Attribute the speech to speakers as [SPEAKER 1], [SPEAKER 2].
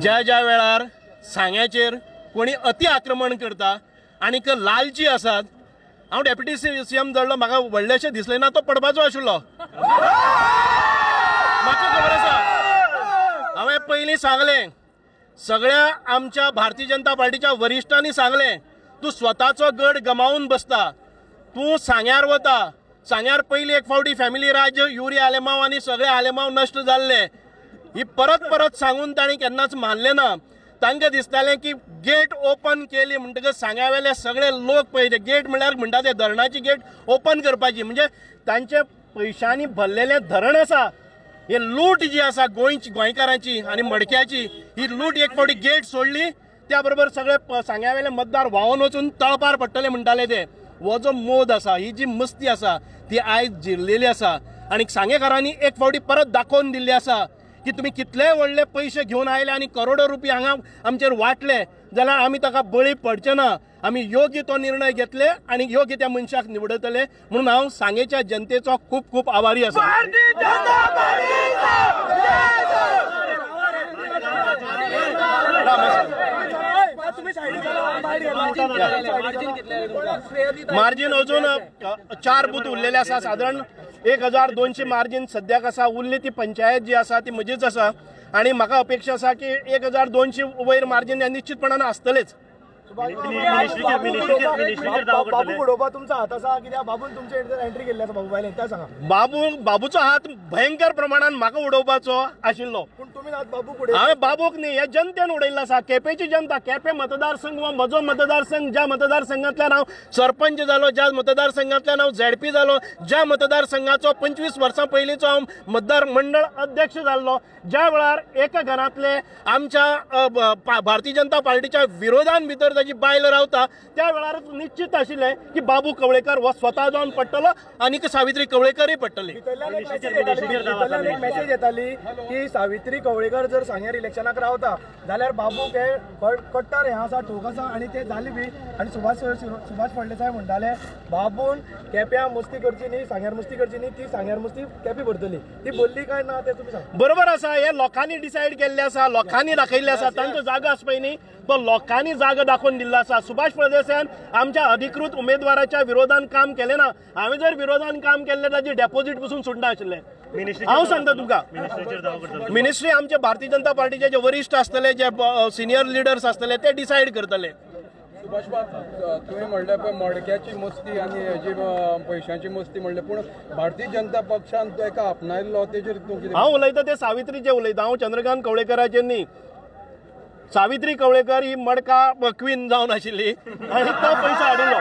[SPEAKER 1] ज्या ज्या वेळार सांग्याचेर कोणी अति आक्रमण करता आनीक लालची आसात, हांव डेप्युटी सीएम जळलो, म्हाका व्हडलेशें दिसलें ना तो पडपाचो आशिल्लो, म्हाका खबर आसा। हांवें पयलीं सांगलें, सगळ्या आमच्या भारतीय जनता पार्टीच्या वरिश्ठांनी सांगलें, तूं स्वताचो गड गमावून बसता, तूं सांग्यार वता, सांग्यार पयलीं एक फावटी फॅमिली राज युरी आलेमांव आनी सगळे आलेमांव नश्ट जाल्ले, ही परत परत सांगून तांणी केन्नाच मानलें ना। तांकां दिसतालें की गेट ओपन केली म्हणटकच सांग्यावेले सगळे लोक पळय ते गेट म्हणल्यार म्हणटा ते धरणाची गेट ओपन करपाची, म्हणजे तांचे पयशांनी भरलेलें धरण आसा, हे लूट जी आसा गोंयकारांची आनी मडक्याची, ही लूट एक फावटी गेट सोडली त्या बरोबर सगळे सांग्यावेले मतदार व्हांवून वचून तळपार पडटले म्हणटाले ते। हो जो मोद आसा, ही जी मस्ती आसा ती आयज जिरलेली आसा आनी सांगेकारांनी एक फावटी परत दाखोवन दिल्ली आसा की तुम्ही कितले व्हडले पैसे घेवन आयले आनी करोडो रुपया हांगा आमचेर वाटले जाल्यार आमी ताका बळी पडचे ना, आमी योग्य तो निर्णय घेतले आनी योग्य त्या मनशाक निवडतले म्हणून हांव सांगेच्या जनतेचो खूब खूब आभारी आसा। मार्जिन अजून 4 बूथ उरलेले आसा, साधारण 1200 मार्जिन सद्याक आसा, उरली ती पंचायत जी आसा ती म्हजीच आसा आणि म्हाका अपेक्षा आसा की 1200 वयर मार्जिन निश्चितपणान आसतलेच।
[SPEAKER 2] बाबू उडोवपा तुमचा हात आसा कित्याक बाबून तुमचे एंट्री केल्ली आसा, बाबू बायलेन त्या सांगा।
[SPEAKER 1] बाबूचो हात भयंकर प्रमाणात म्हाका उडोवपाचो आशिल्लो,
[SPEAKER 2] पूण तुमी आज बाबूक
[SPEAKER 1] हांवें बाबूक न्ही, ह्या जनतेन उडयल्लो आसा। केपेची जनता, केपे मतदारसंघ हो म्हजो मतदारसंघ, ज्या मतदारसंघांतल्यान हांव सरपंच जालो, ज्या मतदारसंघांतल्यान हांव झेडपी जालो, ज्या मतदारसंघाचो 25 वर्सां पयलींचो हांव मतदार मंडळ अध्यक्ष जाल्लो, ज्या वेळार एका घरांतले आमच्या भारतीय जनता पार्टीच्या विरोधान भितर ताची बायल रावता, त्या वेळार निश्चित आशिल्लें की बाबू कवळेकर हो स्वता जावन पडटलो आनीक सावित्री कवळेकरय पडटली।
[SPEAKER 2] मेसेज येताली की सावित्री कवळेकर जर सांग्यार इलेक्शनाक रावता जाल्यार बाबूक हे कट्टर हें आसा, ठोक आसा आनी ते जाली बी। आनी सुभाष फळदेसाय म्हणटाले बाबून केप्यां मस्ती करची न्ही, सांग्यार मस्ती करची न्ही, ती सांग्यार मस्ती केपी भरतली, ती बोलली काय ना ते तुमी सांगा।
[SPEAKER 1] बरोबर आसा, हे लोकांनी डिसायड केल्ले आसा, लोकांनी दाखयल्ले आसा, तांचो जागो आसा पळय न्ही तो लोकांनी जागो दाखोवन दिल्लो आसा। सुभाष फळदेसायान आमच्या अधिकृत उमेदवाराच्या विरोधान काम केलें ना, हांवें जर विरोधान काम केल्लें ताची डेपोजीट पसून सुट्टा आशिल्लें। हांव सांगता तुमकां, मिनिस्ट्री आमचे भारतीय जनता पार्टीचे जे वरिश्ठ आसतले, जे सिनियर लिडर्स आसतले ते डिसायड करतले।
[SPEAKER 3] सुभाष तुम्ही म्हणले पळय मडक्याची मस्ती आनी हेजी पयशांची मस्ती म्हणले, पूण भारतीय जनता पक्षान एका आपणायल्लो तेजेर
[SPEAKER 1] हांव उलयतां ते सावित्रीचे उलयतां, हांव चंद्रकांत कवळेकराचेर न्ही। सावित्री कवळेकर ही मडका क्वीन जावन आशिल्ली आनी तो पयसो हाडिल्लो।